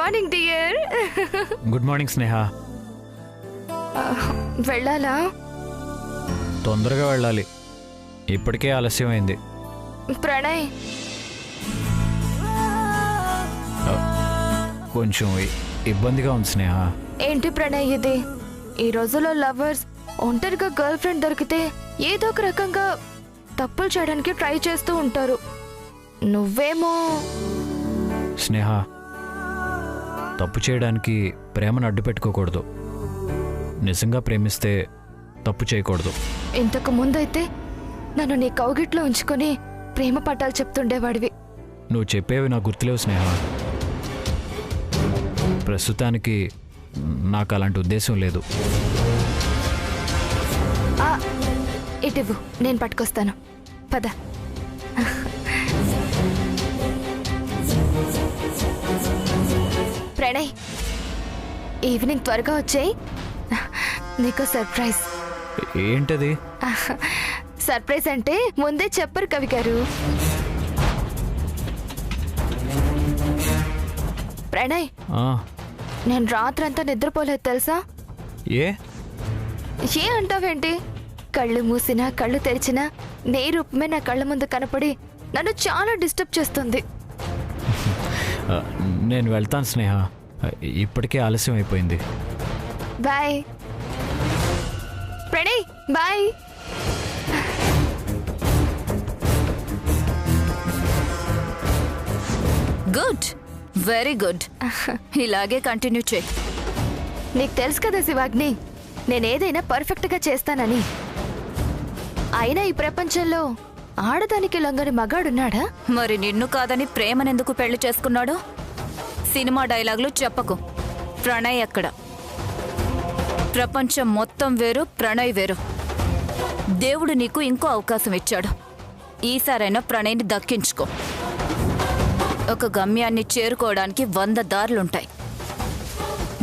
Morning dear. Good morning స్నేహ. వెళ్ళాలా? తొందరగా వెళ్ళాలి, ఇప్పటికే ఆలస్యమైంది. ప్రణయ్, కొంచెం ఇబ్బందిగా ఉంది స్నేహ. ఏంటి ప్రణయ్ ఇది? ఈ రోజుల్లో లవర్స్ ఒంటరిగా గర్ల్ ఫ్రెండ్ దొరికితే ఏదో ఒక రకంగా తప్పులు చేయడానికి ట్రై చేస్తూ ఉంటారు. నువ్వేమో స్నేహ, తప్పు చేయడానికి ప్రేమను అడ్డు పెట్టుకోకూడదు. నిజంగా ప్రేమిస్తే తప్పు చేయకూడదు. ఇంతకు ముందైతే నన్ను నీ కౌగిట్లో ఉంచుకొని ప్రేమ పట్టాలు చెప్తుండేవాడివి. నువ్వు చెప్పేవి నాకు గుర్తులేవు స్నేహ. ప్రస్తుతానికి నాకు అలాంటి ఉద్దేశం లేదు. ఇటివ్వు, నేను పట్టుకొస్తాను. పద. ప్రణయ్, ఈవినింగ్ త్వరగా వచ్చేయి, నీకు సర్ప్రైజ్. ఏంటది? సర్ప్రైజ్ అంటే ముందే చెప్పరు కవి గారు. ప్రణయ్, నేను రాత్రంతా నిద్రపోలేదు తెలుసా? ఏ అంటావేంటి? కళ్ళు మూసినా కళ్ళు తెరిచినా నీ రూపమే నా కళ్ళ ముందు కనపడి నన్ను చాలా డిస్టర్బ్ చేస్తుంది. నేను వెళ్తాను స్నేహ, ఇప్పటికే ఆలస్యం అయిపోయింది. Bye Pranay, bye. Good, very good. ఇలాగే కంటిన్యూ చేయి. నీకు తెలుసు కదా శివాగ్ని, నేనేదైనా పర్ఫెక్ట్గా చేస్తానని. అయినా ఈ ప్రపంచంలో ఆడదానికి లొంగని మగాడున్నాడా? మరి నిన్ను కాదని ప్రేమనెందుకు పెళ్లి చేసుకున్నాడు? సినిమా డైలాగులు చెప్పకు. ప్రణయ్ ఎక్కడ? ప్రపంచం మొత్తం వేరు, ప్రణయ్ వేరు. దేవుడు నీకు ఇంకో అవకాశం ఇచ్చాడు. ఈసారైనా ప్రణయ్ని దక్కించుకో. ఒక గమ్యాన్ని చేరుకోవడానికి 100 దారులుంటాయి.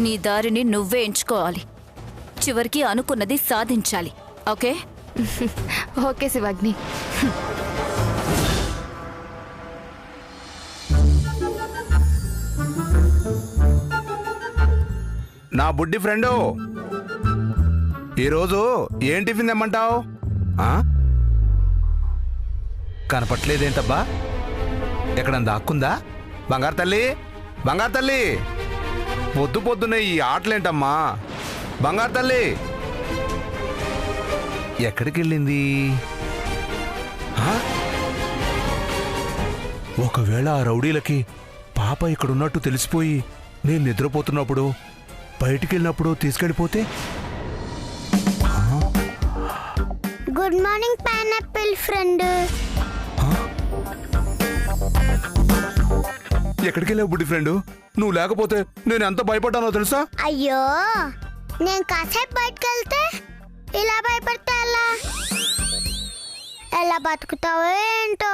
నీ దారిని నువ్వే ఎంచుకోవాలి. చివరికి అనుకున్నది సాధించాలి. ఓకే? ఓకే శివాగ్ని. నా బుడ్డి ఫ్రెండు, ఈరోజు ఏం టిఫిన్ తెమ్మంటావు? కనపట్లేదేంటబ్బా? ఎక్కడ దాక్కుందా? బంగారు తల్లి, బంగారు తల్లి, పొద్దున్నే ఈ ఆటలేంటమ్మా? బంగారు తల్లి ఎక్కడికి వెళ్ళింది? ఒకవేళ ఆ రౌడీలకి పాప ఇక్కడున్నట్టు తెలిసిపోయి నేను నిద్రపోతున్నప్పుడు బయటికి వెళ్ళినప్పుడు తీసుకెళ్ళిపోతే? Good morning pineapple friend. ఎక్కడికి వెళ్ళావు బుడ్డి ఫ్రెండ్? నువ్వు లేకపోతే నేను ఎంత భయపడ్డానో తెలుసా? అయ్యో, నేను కాసేపు బయటకు వెళ్తే ఇలా భయపడతా ఎలా బతుకుతావో ఏంటో.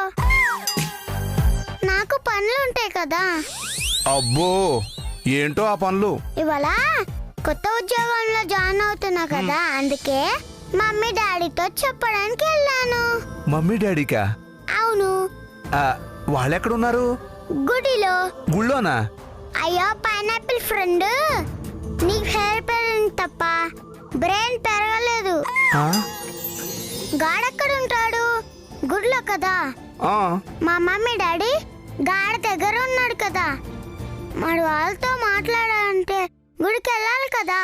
నాకు పనులు ఉంటాయి కదా. అబ్బో, ఏంటో ఆ పనులు? ఇవాళ కొత్త ఉద్యోగంలో జాయిన్ అవుతున్నా కదా, అందుకే మమ్మీ డాడీతో చెప్పడానికి వెళ్ళాను. మమ్మీ డాడీకా? అవును. వాళ్ళెక్కడున్నారు? గుడిలో. గుళ్ళోనా? అయ్యో పైనాపిల్ ఫ్రెండ్, నీకు హెయిర్ పెరిగింది తప్ప బ్రెయిన్ పెరగలేదు. గాడెక్కడ ఉంటాడు? గుడిలో కదా. మా మమ్మీ డాడీ గాడ దగ్గర ఉన్నాడు కదా. మరి వాళ్ళతో మాట్లాడాలంటే గుడికి వెళ్ళాలి కదా.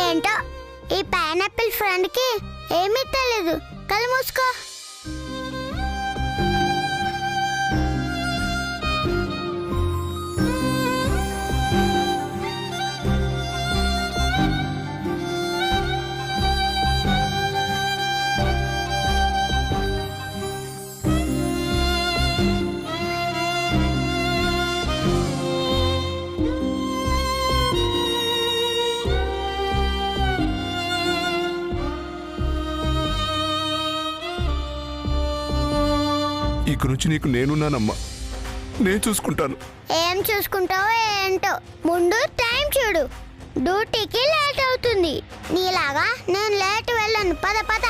ఏంటో ఈ పైనాపిల్ ఫ్రెండ్ కి ఏమీ తెలీదు. కళ్ళు మూసుకో. ఇక నుంచి నీకు నేనున్నానమ్మా, నేను చూసుకుంటాను. ఏం చూసుకుంటావో ఏంటో, ముందు టైం చూడు. డ్యూటీకి లేట్ అవుతుంది. నీలాగా నేను లేట్ వెళ్ళను. పద పద.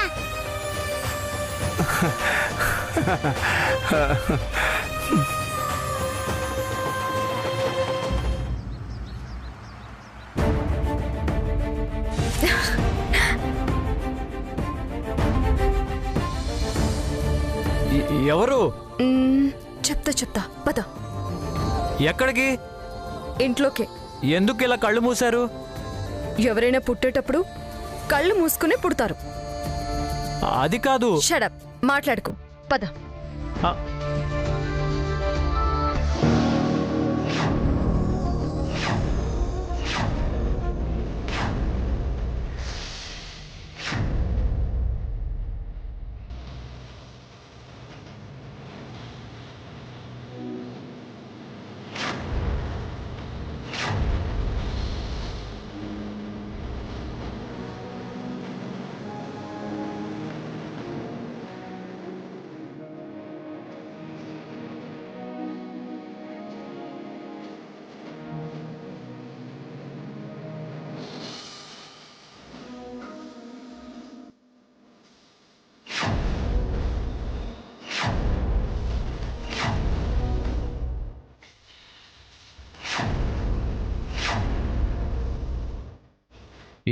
ఎవరు? చెప్తా పద. ఎక్కడికి? ఇంట్లోకి. ఎందుకు ఇలా కళ్ళు మూశారు? ఎవరైనా పుట్టేటప్పుడు కళ్ళు మూసుకునే పుడతారు. అది కాదు. షడప్, మాట్లాడుకో, పద. ఆ,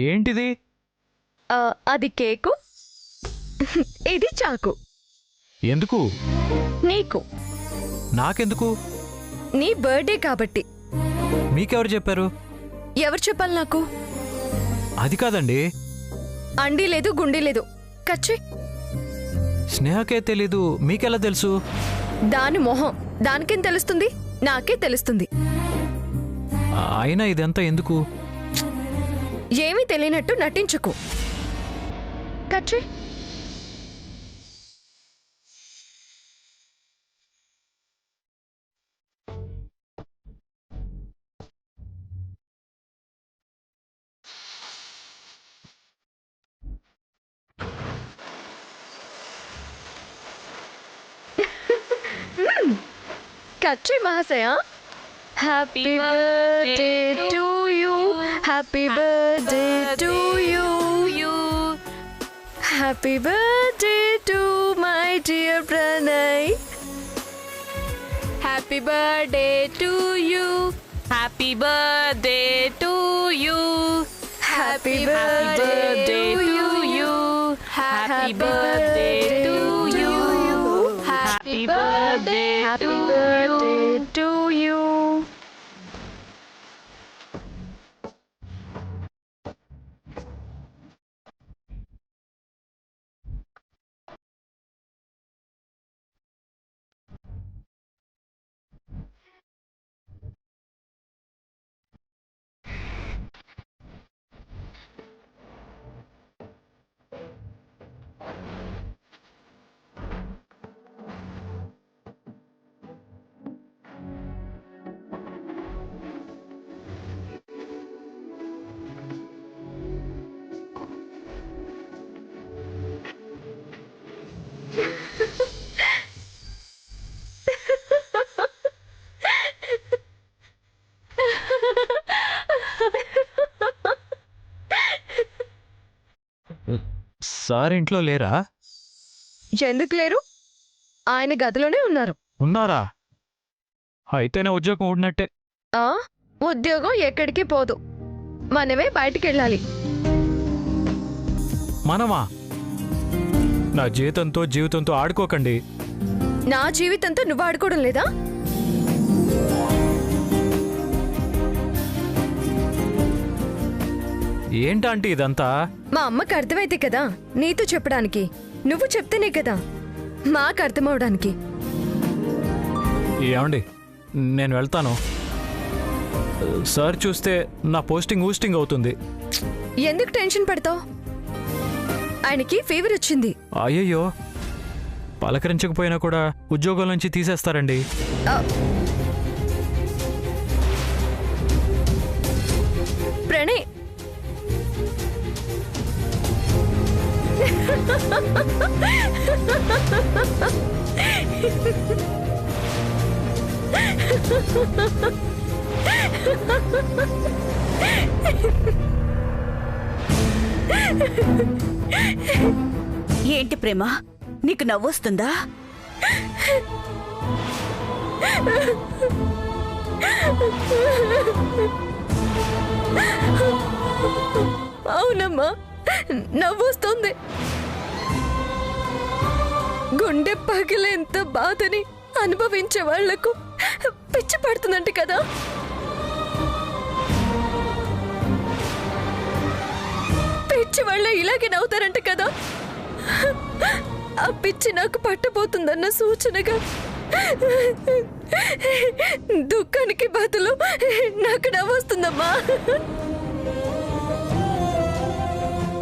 ఏంటిది? అది కేకు, ఇది చాకు. ఎందుకు? నీకు. నాకెందుకు? నీ బర్త్డే కాబట్టి. మీకెవరు చెప్పారు? ఎవరు చెప్పాలి నాకు? అది కాదండి. అండీ లేదు, గుండీ లేదు. కచ్చి. స్నేహకే తెలీదు, మీకెలా తెలుసు? దాని మొహం దానికేం తెలుస్తుంది? నాకే తెలుస్తుంది. అయినా ఇదంతా ఎందుకు? ఏమీ తెలియనట్టు నటించుకో. కచ్చి. కచ్చి మహాశయ, happy birthday to you, happy birthday to you, happy birthday to my dear Pranay, happy birthday to you, happy birthday to you, happy birthday to you, happy birthday to you, happy birthday to you. Sir ఇంట్లో లేరా? ఎందుకు లేరు? ఆయన గదిలోనే ఉన్నారు. ఉన్నారా? అయితేనే ఉద్యోగం ఊడినట్టే. ఉద్యోగం ఎక్కడికి పోదు, మనమే బయటికి వెళ్ళాలి. మనమా? నా జీవితంతో ఆడుకోకండి. నా జీవితంతో నువ్వు ఆడుకోవడం లేదా? ఏంటంటే ఇదంతా? మా అమ్మకి అర్థమైతే కదా నీతో చెప్పడానికి. నువ్వు చెప్తేనే కదా మాకు అర్థమవడానికి. ఏమండి, నేను వెళ్తాను. సార్ చూస్తే నా పోస్టింగ్ అవుతుంది. ఎందుకు టెన్షన్ పడతావు? ఆయనకి ఫీవర్ వచ్చింది. అయ్యయ్యో, పలకరించకపోయినా కూడా ఉద్యోగం నుంచి తీసేస్తారండి. ప్రణయ్, ఏంటి ప్రేమ, నీకు నవ్వొస్తుందా? అవునమ్మా, నవ్వొస్తుంది. గుండె పగిలేంత బాధని అనుభవించే వాళ్లకు పిచ్చి పడుతుందంట కదా. పిచ్చి వాళ్ళే ఇలాగే నవ్వుతారంట కదా. ఆ పిచ్చి నాకు పట్టబోతుందన్న సూచనగా దుఃఖానికి బదులు నాకు నవ్వొస్తుందమ్మా,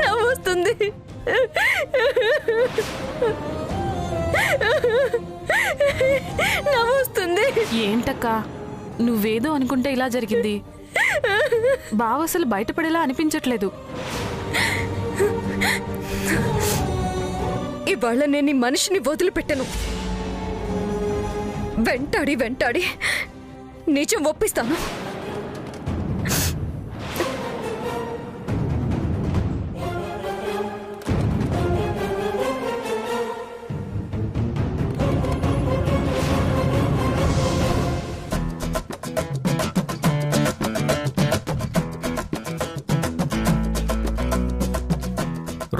నవ్వొస్తుంది. నవ్వొస్తుంది. ఏంటక్కా, నువ్వేదో అనుకుంటే ఇలా జరిగింది. బావ అసలు బయటపడేలా అనిపించట్లేదు. ఇవాళ నేను ఈ మనిషిని వదిలిపెట్టను. వెంటాడి వెంటాడి నిజం ఒప్పిస్తాను.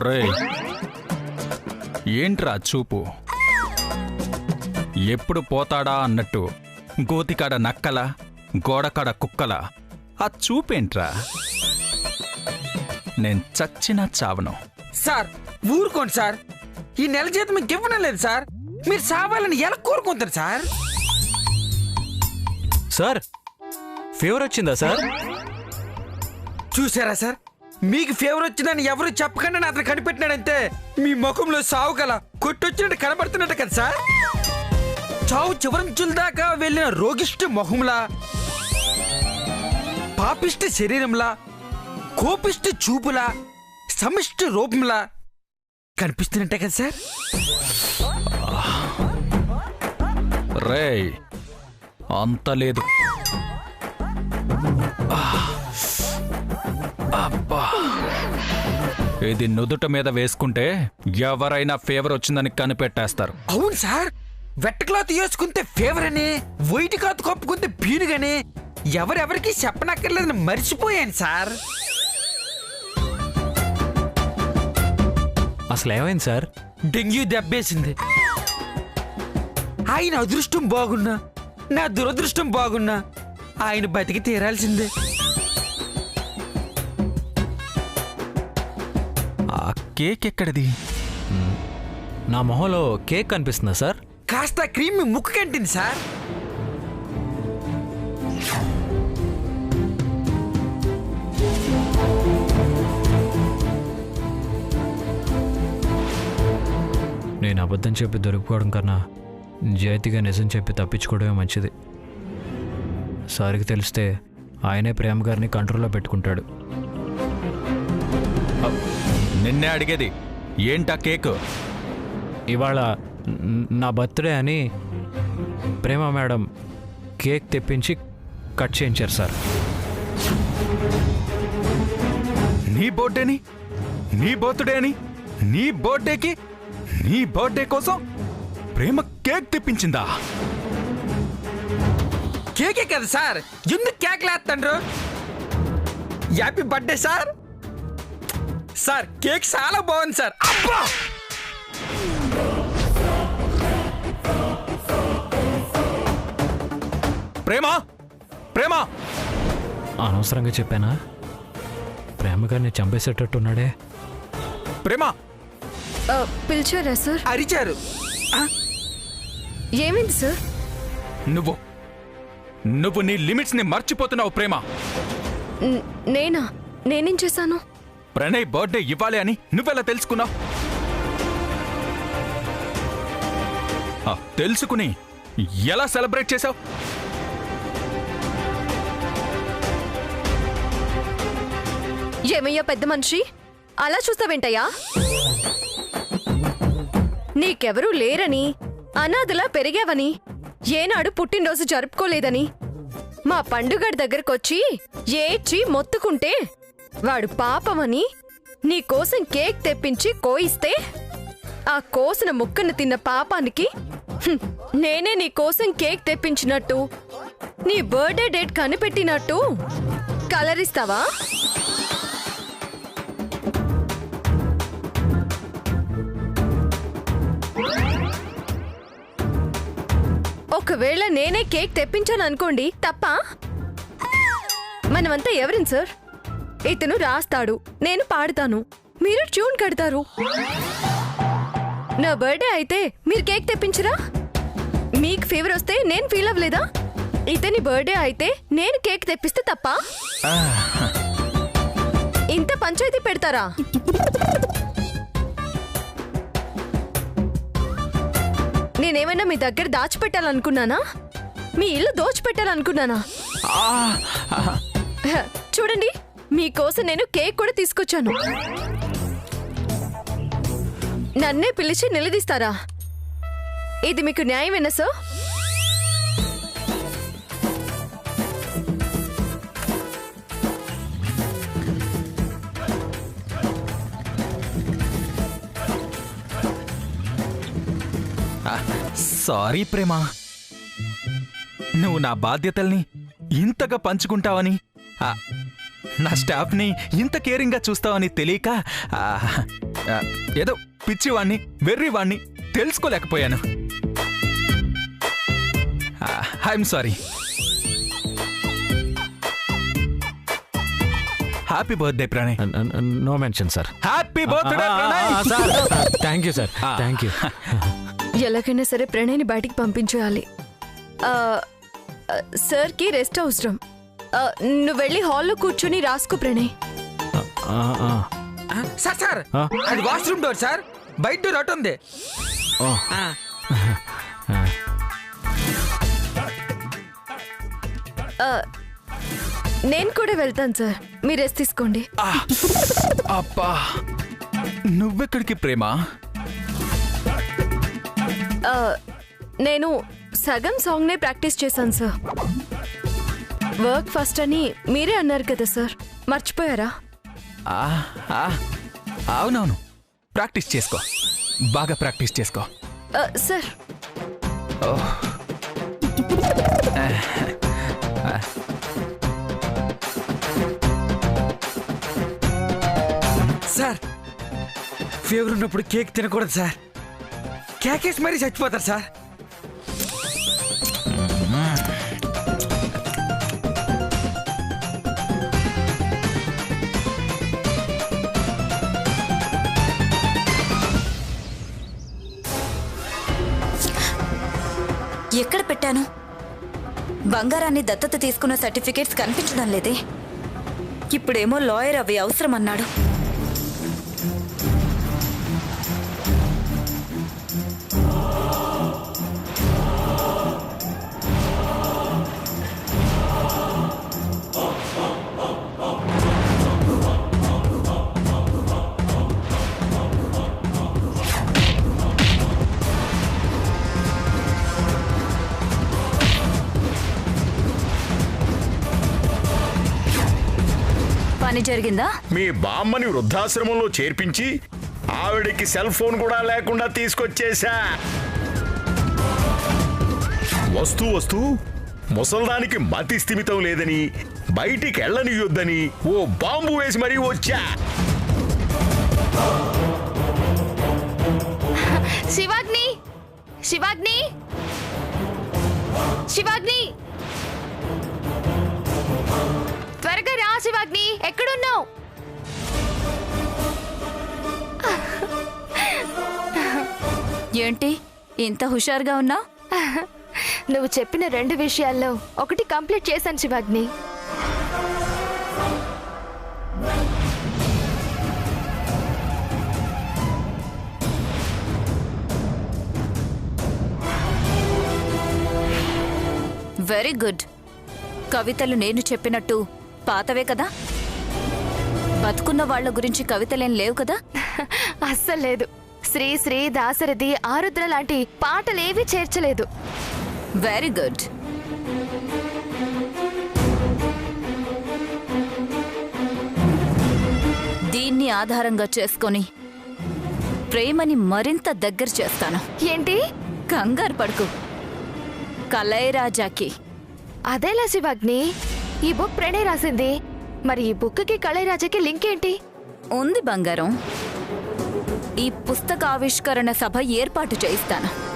రే, ఏంట్రా చూపు? ఎప్పుడు పోతాడా అన్నట్టు గోతికాడ నక్కల, గోడకాడ కుక్కల. ఆ చూపేంట్రా? నేను చచ్చినా చావను. సార్ ఊరుకోండి సార్, ఈ నెల జీతం మీకు ఇవ్వడం లేదు సార్. మీరు సావాలని ఎలా కోరుకుంటారు సార్? సార్, ఫీవర్ వచ్చిందా సార్? చూసారా సార్, మీకు ఫేవర్ వచ్చిందని ఎవరు చెప్పకుండా అతను కనిపెట్టినాడంతే మీ ముఖంలో సావు గల కొట్టొచ్చినట్టు కనబడుతున్నట్టు కదా సార్. చావు చివరంచుల దాకా వెళ్ళిన రోగిష్టి మొహంలా, పాపిష్టి శరీరంలా, కోపిష్టి చూపులా, సమిష్టి రూపంలా కనిపిస్తున్నట్టే కదా సార్. రే, అంత లేదు. అబ్బా, ఇది నుదుట మీద వేసుకుంటే ఎవరైనా ఫీవర్ వచ్చిందని కనిపెట్టేస్తారు. అవును సార్, వెట్ క్లాత్ వేసుకుంటే ఫేవర్ అని, వైట్ క్లాత్ కప్పుకుంటే పీనుగని ఎవరెవరికి చెప్పనక్కర్లేదని మర్చిపోయాను సార్. అసలు ఏమైంది సార్? డెంగ్యూ దెబ్బేసింది. ఆయన అదృష్టం బాగున్నా, నా దురదృష్టం బాగున్నా ఆయన బతికి తీరాల్సిందే. ఆ కేక్ ఎక్కడిది? నా మొహంలో కేక్ కనిపిస్తుందా సార్? కాస్త క్రీమ్ ముక్కు కంటింది సార్. నేను అబద్ధం చెప్పి దొరికిపోవడం కన్నా నిజాయితీగా నిజం చెప్పి తప్పించుకోవడమే మంచిది. సార్కి తెలిస్తే ఆయనే ప్రేమ గారిని కంట్రోల్లో పెట్టుకుంటాడు. నిన్నే అడిగేది, ఏంటా కేక్? ఇవాళ నా బర్త్డే అని ప్రేమ మేడం కేక్ తెప్పించి కట్ చేయించారు సార్. నీ బర్త్డేని, నీ బర్త్డే అని, నీ బర్త్డేకి, నీ బర్త్డే కోసం ప్రేమ కేక్ తెప్పించిందా? కేకే కదా సార్, ఎందుకు కేక్ లేస్తాండ్రు? Happy birthday sir. Sir cake చాలా బాగుంది సార్. అబ్బా, ప్రేమ, ప్రేమ, అనవసరంగా చెప్పానా? ప్రేమ గారిని చంపేసేటట్టున్నాడే. ప్రేమ, పిలిచారా సార్? అరిచారు. ఏమైంది సార్? నువ్వు నీ లిమిట్స్ ని మర్చిపోతున్నావు ప్రేమ. నేనా? నేనేం చేశాను? ప్రణయ్ బర్త్డే ఇవ్వాలి అని నువ్వెలా తెలుసుకున్నావు? తెలుసుకుని ఎలా సెలబ్రేట్ చేశావు? ఏమయ్యా పెద్ద మనిషి, అలా చూస్తావేంటయ్యా? నీకెవరూ లేరని, అనాథలా పెరిగావని, ఏనాడు పుట్టినరోజు జరుపుకోలేదని మా పండుగడి దగ్గరకొచ్చి ఏడ్చి మొత్తుకుంటే వాడు పాపమని నీకోసం కేక్ తెప్పించి కోయిస్తే ఆ కోసిన ముక్కను తిన్న పాపానికి నేనే నీ కోసం కేక్ తెప్పించినట్టు నీ బర్త్డే డేట్ కనిపెట్టినట్టు కలర్ ఇస్తావా? ఒకవేళ నేనే కేక్ తెప్పించాను అనుకోండి, తప్ప? మనమంతా ఎవరిని సార్? ఇతను రాస్తాడు, నేను పాడతాను, మీరు ట్యూన్ కడతారు. నా బర్త్డే అయితే మీరు కేక్ తెప్పించరా? మీకు ఫీవర్ వస్తే నేను ఫీల్ అవ్వలేదా? ఇతని బర్త్డే అయితే నేను కేక్ తెప్పిస్తే తప్ప? ఇంత పంచాయతీ పెడతారా? నేనేమైనా మీ దగ్గర దాచిపెట్టాలనుకున్నానా? మీ ఇల్లు దోచిపెట్టాలనుకున్నానా? చూడండి, మీకోసం నేను కేక్ కూడా తీసుకొచ్చాను. నన్నే పిలిచి నిలదీస్తారా? ఇది మీకు న్యాయమేనా సార్? సారీ ప్రేమ, నువ్వు నా బాధ్యతల్ని ఇంతగా పంచుకుంటావని, నా స్టాఫ్ని ఇంత కేరింగ్గా చూస్తావని తెలియక ఏదో పిచ్చివాణ్ణి, వెర్రివాణ్ణి తెలుసుకోలేకపోయాను. I'm sorry. Happy birthday Pranay. No mention sir. Happy birthday Pranay. Thank you sir, thank you. ఎలాగైనా సరే ప్రణయ్ని బయటికి పంపించేయాలి. సార్కి రెస్ట్ అవసరం. నువ్వు వెళ్ళి హాల్లో కూర్చొని రాసుకో ప్రణయ్. సార్ సార్, అది వాష్రూమ్ డోర్ సార్, బయట డోర్ అటు ఉంది. నేను కూడా వెళ్తాను సార్, మీరు రెస్ట్ తీసుకోండి. అబ్బా, నువ్వెక్కడికి ప్రేమ? నేను సగం సాంగ్నే ప్రాక్టీస్ చేశాను సార్. వర్క్ ఫస్ట్ అని మీరే అన్నారు కదా సార్, మర్చిపోయారా? అవునవును, ప్రాక్టీస్ చేసుకో, బాగా ప్రాక్టీస్ చేసుకో. సార్, సార్, ఫీవర్ ఉన్నప్పుడు కేక్ తినకూడదు సార్. కేకేసి మరీ చచ్చిపోతారు సార్. ఎక్కడ పెట్టాను? బంగారాన్ని దత్తత తీసుకున్న సర్టిఫికేట్స్ కనిపించడం లేదే. ఇప్పుడేమో లాయర్ అవి అవసరం అన్నాడు. పని జరిగిందా? మీ బామ్మని వృద్ధాశ్రమంలో చేర్పించి ఆవిడికి సెల్ ఫోన్ కూడా లేకుండా తీసుకొచ్చేశా. వస్తూ ముసల్దానికి మతి స్థిమితం లేదని, బయటికి వెళ్ళనియొద్దని ఓ బాంబు వేసి మరీ వచ్చా. శివాగ్ని, శివాగ్ని, శివాగ్ని, త్వరగా రా శివాగ్ని, ఎక్కడున్నావు? ఏంటి ఇంత హుషారుగా ఉన్నావు? నువ్వు చెప్పిన 2 విషయాల్లో ఒకటి కంప్లీట్ చేశాను శివాగ్ని. Very good. కవితలు నేను చెప్పినట్టు పాతవే కదా? బతుకున్న వాళ్ల గురించి కవితలేం లేవు కదా? అస్సలేదు. శ్రీ దాశరథి, ఆరుద్ర లాంటి పాటలేవి చేర్చలేదు. Very good. దీన్ని ఆధారంగా చేసుకొని ప్రేమని మరింత దగ్గర చేస్తాను. ఏంటి? కంగారు పడుకు. కళైరాజాకి. అదేలా శివాగ్ని, ఈ బుక్ ప్రణయ్ రాసింది. మరి ఈ బుక్కి కళైరాజాకి లింక్ ఏంటి? ఉంది బంగారం. ఈ పుస్తకావిష్కరణ సభ ఏర్పాటు చేయిస్తాను.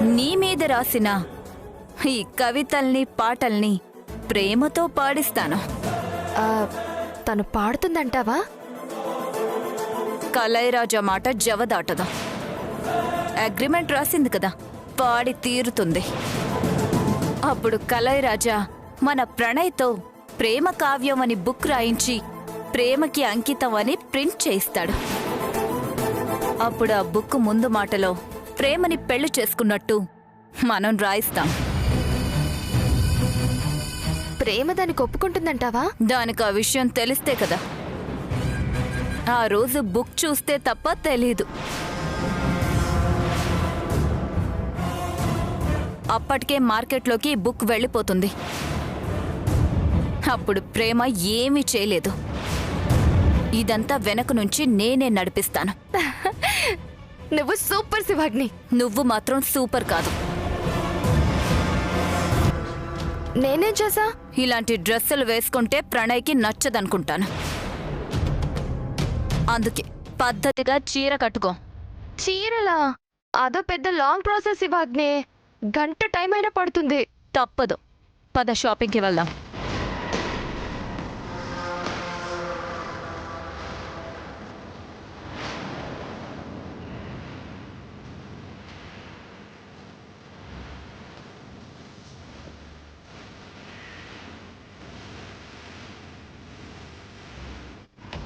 నీ మీద రాసిన ఈ కవితల్ని పాటల్ని ప్రేమతో పాడిస్తాను. ఆ, తను పాడుతుందంటావా? కళైరాజా మాట జవదాటదు. అగ్రిమెంట్ రాసింది కదా, పాడి తీరుతుంది. అప్పుడు కళైరాజా మన ప్రణయ్తో ప్రేమ కావ్యం అని బుక్ రాయించి ప్రేమకి అంకితం అని ప్రింట్ చేయిస్తాడు. అప్పుడు ఆ బుక్ ముందు మాటలో ప్రేమని పెళ్లి చేసుకున్నట్టు మనం రాయిస్తాం. ప్రేమ దానికి ఒప్పుకుంటుందంటావా? దానికి ఆ విషయం తెలిస్తే కదా. ఆ రోజు బుక్ చూస్తే తప్ప తెలీదు. అప్పటికే మార్కెట్లోకి ఈ బుక్ వెళ్ళిపోతుంది. అప్పుడు ప్రేమ ఏమీ చేయలేదు. ఇదంతా వెనక నుంచి నేనే నడిపిస్తాను. నువ్వు సూపర్ శివాగ్ని. నువ్వు మాత్రం సూపర్ కాదు. నేనేం చేసా? ఇలాంటి డ్రెస్సులు వేసుకుంటే ప్రణయ్కి నచ్చదనుకుంటాను. అందుకే పద్ధతిగా చీర కట్టుకో. చీరలా? అదో పెద్ద లాంగ్ ప్రాసెస్ శివాగ్ని. గంట టైం అయినా పడుతుంది. తప్పదు. పద, షాపింగ్కి వెళ్దాం.